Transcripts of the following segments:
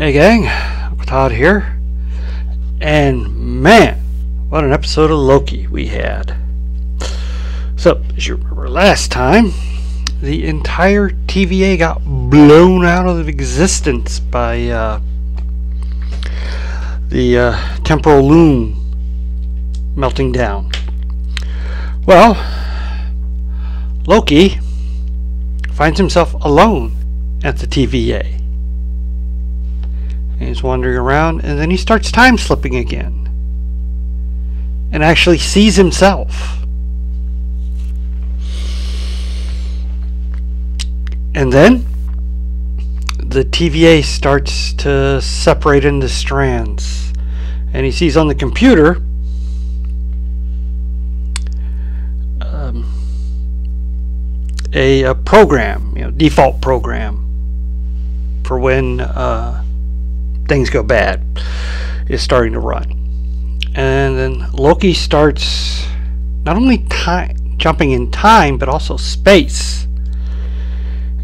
Hey gang, Uncle Todd here, and man, what an episode of Loki we had. So, as you remember last time, the entire TVA got blown out of existence by the Temporal Loom melting down. Well, Loki finds himself alone at the TVA. And he's wandering around, and then he starts time slipping again and actually sees himself. And then the TVA starts to separate into strands, and he sees on the computer a program, default program for when things go bad is starting to run. And then Loki starts not only jumping in time but also space,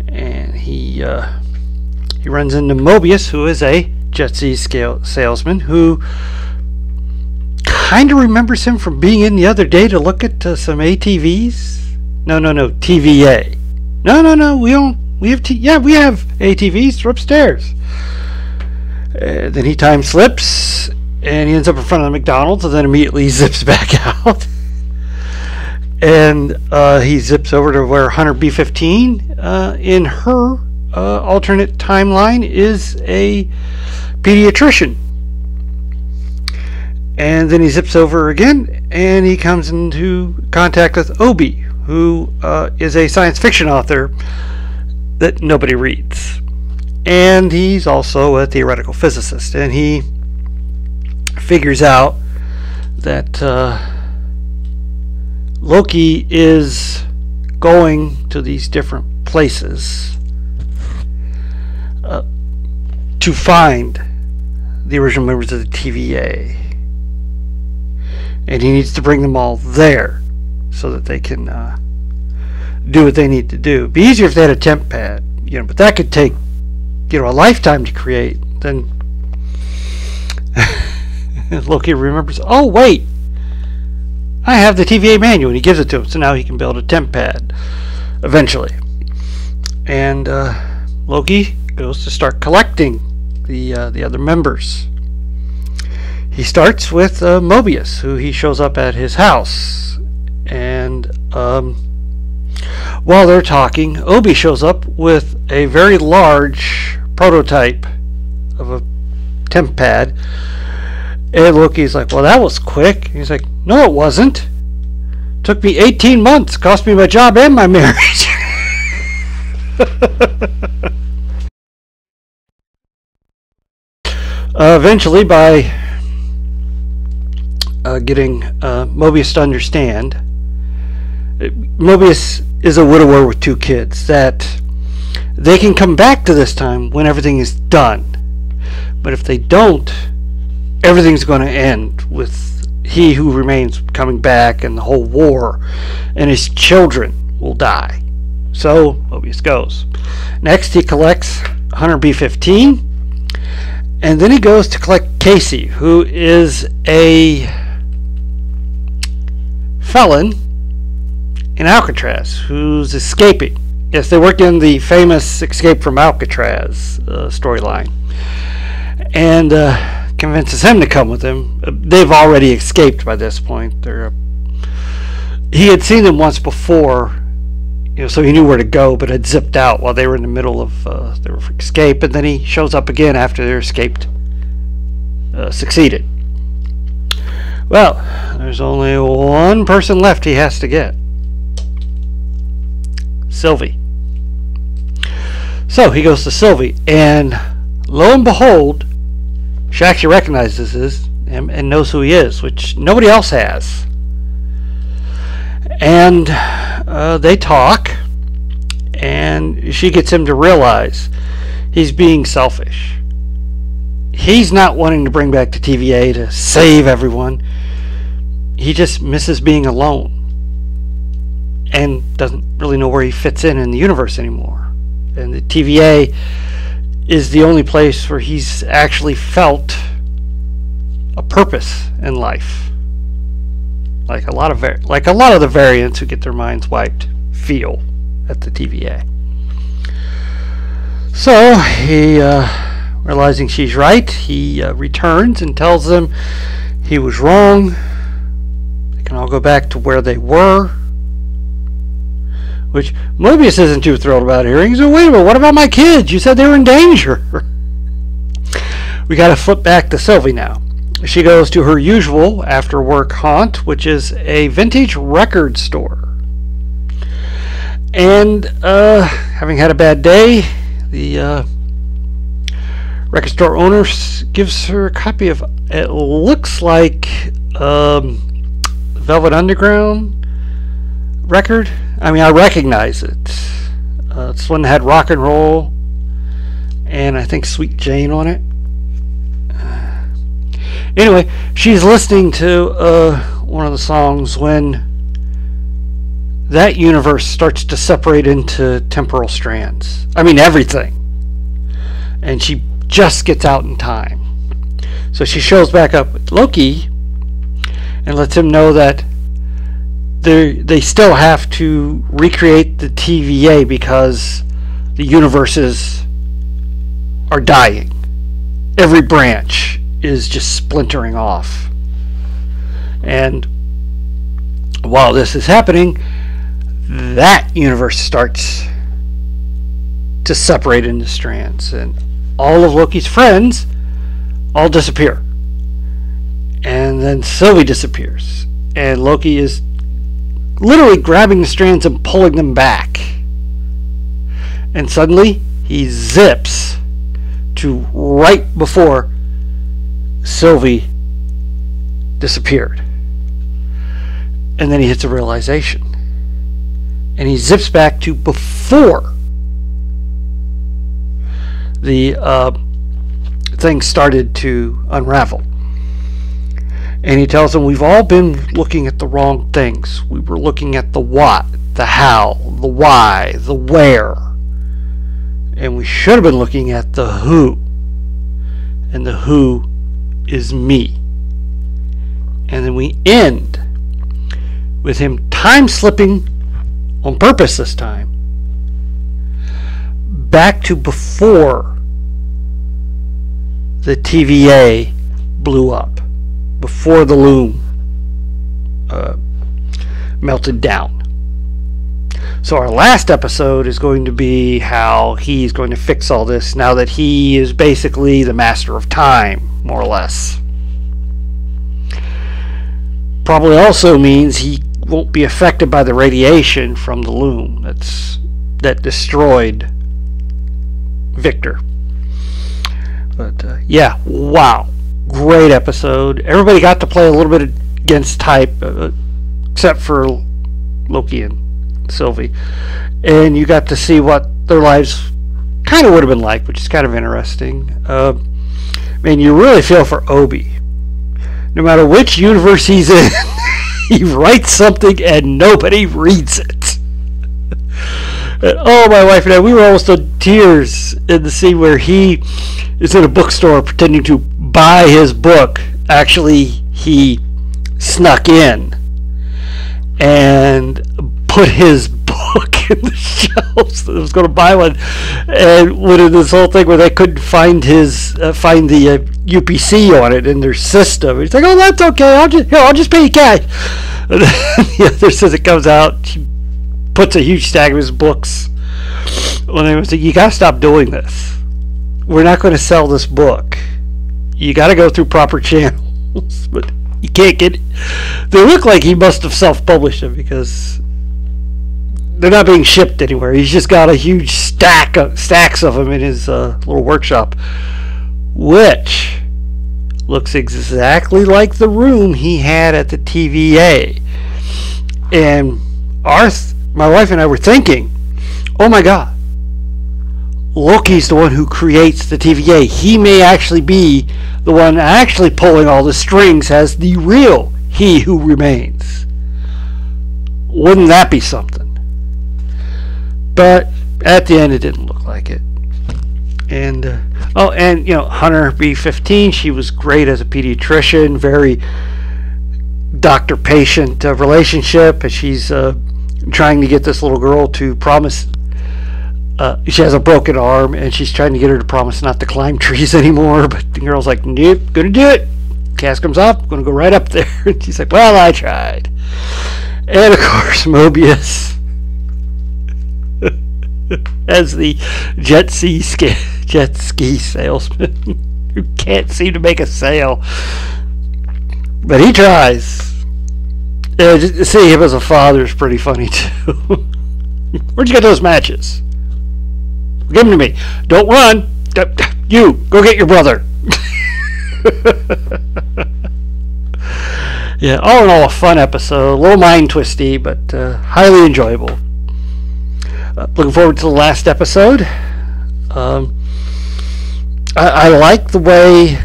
and he runs into Mobius, who is a Jet-Z salesman who kind of remembers him from being in the other day to look at some ATVs. No, TVA. No, we have ATVs. They're upstairs. Then he time slips and he ends up in front of the McDonald's, and then immediately zips back out. And he zips over to where Hunter B-15 in her alternate timeline is a pediatrician. And then he zips over again and he comes into contact with Obi, who is a science fiction author that nobody reads. And he's also a theoretical physicist, and he figures out that Loki is going to these different places to find the original members of the TVA, and he needs to bring them all there so that they can do what they need to do. It'd be easier if they had a temp pad, but that could take a lifetime to create. Then Loki remembers, oh wait, I have the TVA manual, and he gives it to him, so now he can build a temp pad eventually. And Loki goes to start collecting the other members. He starts with Mobius, who he shows up at his house, and while they're talking, Obi shows up with a very large prototype of a temp pad, and Loki's like, well, that was quick. He's like, no, it wasn't. Took me 18 months, cost me my job and my marriage. Eventually, by getting Mobius to understand, Mobius is a widower with 2 kids, that they can come back to this time when everything is done. But if they don't, everything's going to end with he who remains coming back and the whole war, and his children will die. So Mobius goes. Next, he collects Hunter B-15, and then he goes to collect Casey, who is a felon in Alcatraz who's escaping. Yes, they worked in the famous Escape from Alcatraz storyline, and convinces him to come with him. They've already escaped by this point. He had seen them once before, so he knew where to go, but had zipped out while they were in the middle of their escape, and then he shows up again after their escape succeeded. Well, there's only one person left he has to get. Sylvie. So he goes to Sylvie, and lo and behold, she actually recognizes him and knows who he is, which nobody else has. And they talk, and she gets him to realize he's being selfish. He's not wanting to bring back the TVA to save everyone. He just misses being alone and doesn't really know where he fits in the universe anymore. And the TVA is the only place where he's actually felt a purpose in life, like a lot of the variants who get their minds wiped feel at the TVA. So he, realizing she's right, he returns and tells them he was wrong. They can all go back to where they were, which Mobius isn't too thrilled about hearing. So wait a minute, what about my kids? You said they were in danger. We got to flip back to Sylvie now. She goes to her usual after-work haunt, which is a vintage record store. And having had a bad day, the record store owner gives her a copy of, it looks like, Velvet Underground record. I mean, I recognize it. It's one that had rock and roll and I think Sweet Jane on it. Anyway, she's listening to one of the songs when that universe starts to separate into temporal strands. I mean, everything. And she just gets out in time. So she shows back up with Loki and lets him know that they still have to recreate the TVA because the universes are dying. Every branch is just splintering off. And while this is happening, that universe starts to separate into strands, and all of Loki's friends all disappear. And then Sylvie disappears, and Loki is literally grabbing the strands and pulling them back. And suddenly he zips to right before Sylvie disappeared. And then he hits a realization. And he zips back to before the thing started to unravel. And he tells them, we've all been looking at the wrong things. We were looking at the what, the how, the why, the where. And we should have been looking at the who. And the who is me. And then we end with him time slipping on purpose this time back to before the TVA blew up, before the loom melted down. So our last episode is going to be how he's going to fix all this now that he is basically the master of time, more or less. Probably also means he won't be affected by the radiation from the loom that destroyed Victor. But yeah, wow, great episode. Everybody got to play a little bit against type, except for Loki and Sylvie, and you got to see what their lives kind of would have been like, which is kind of interesting. Man, you really feel for Obi. No matter which universe he's in, he writes something and nobody reads it. And, oh, my wife and I, we were almost in tears in the scene where he is in a bookstore pretending to buy his book. Actually, he snuck in and put his book in the shelves. I was going to buy one, and went in this whole thing where they couldn't find find the UPC on it in their system. He's like, "Oh, that's okay. I'll just pay you cash." And then the other says it comes out. He puts a huge stack of his books. When they was like, "You got to stop doing this. We're not going to sell this book. You got to go through proper channels." But you can't get. They look like he must have self-published them because they're not being shipped anywhere. He's just got a huge stacks of them in his little workshop, which looks exactly like the room he had at the TVA. And my wife and I were thinking, oh my God, Loki's the one who creates the TVA. He may actually be the one actually pulling all the strings as the real He Who Remains. Wouldn't that be something? But at the end, it didn't look like it. And And oh, and Hunter B-15, she was great as a pediatrician, very doctor-patient relationship, and she's trying to get this little girl to promise. She has a broken arm, and she's trying to get her to promise not to climb trees anymore. But the girl's like, "Nope, gonna do it. Cast comes off, gonna go right up there." And she's like, "Well, I tried." And of course, Mobius as the jet ski salesman who can't seem to make a sale, but he tries. Just to see him as a father is pretty funny too. Where'd you get those matches? Give them to me. Don't run. You go get your brother. Yeah, all in all, a fun episode. A little mind twisty, but highly enjoyable. Looking forward to the last episode. I like the way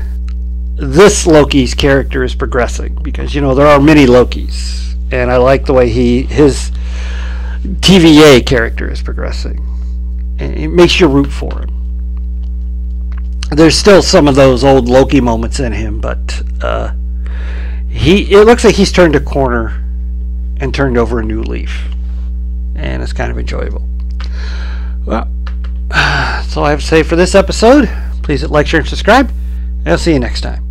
this Loki's character is progressing, because there are many Lokis, and I like the way his TVA character is progressing, and it makes you root for him. There's still some of those old Loki moments in him, but it looks like he's turned a corner and turned over a new leaf, and it's kind of enjoyable. Well, that's all I have to say for this episode. Please hit like, share, and subscribe, and I'll see you next time.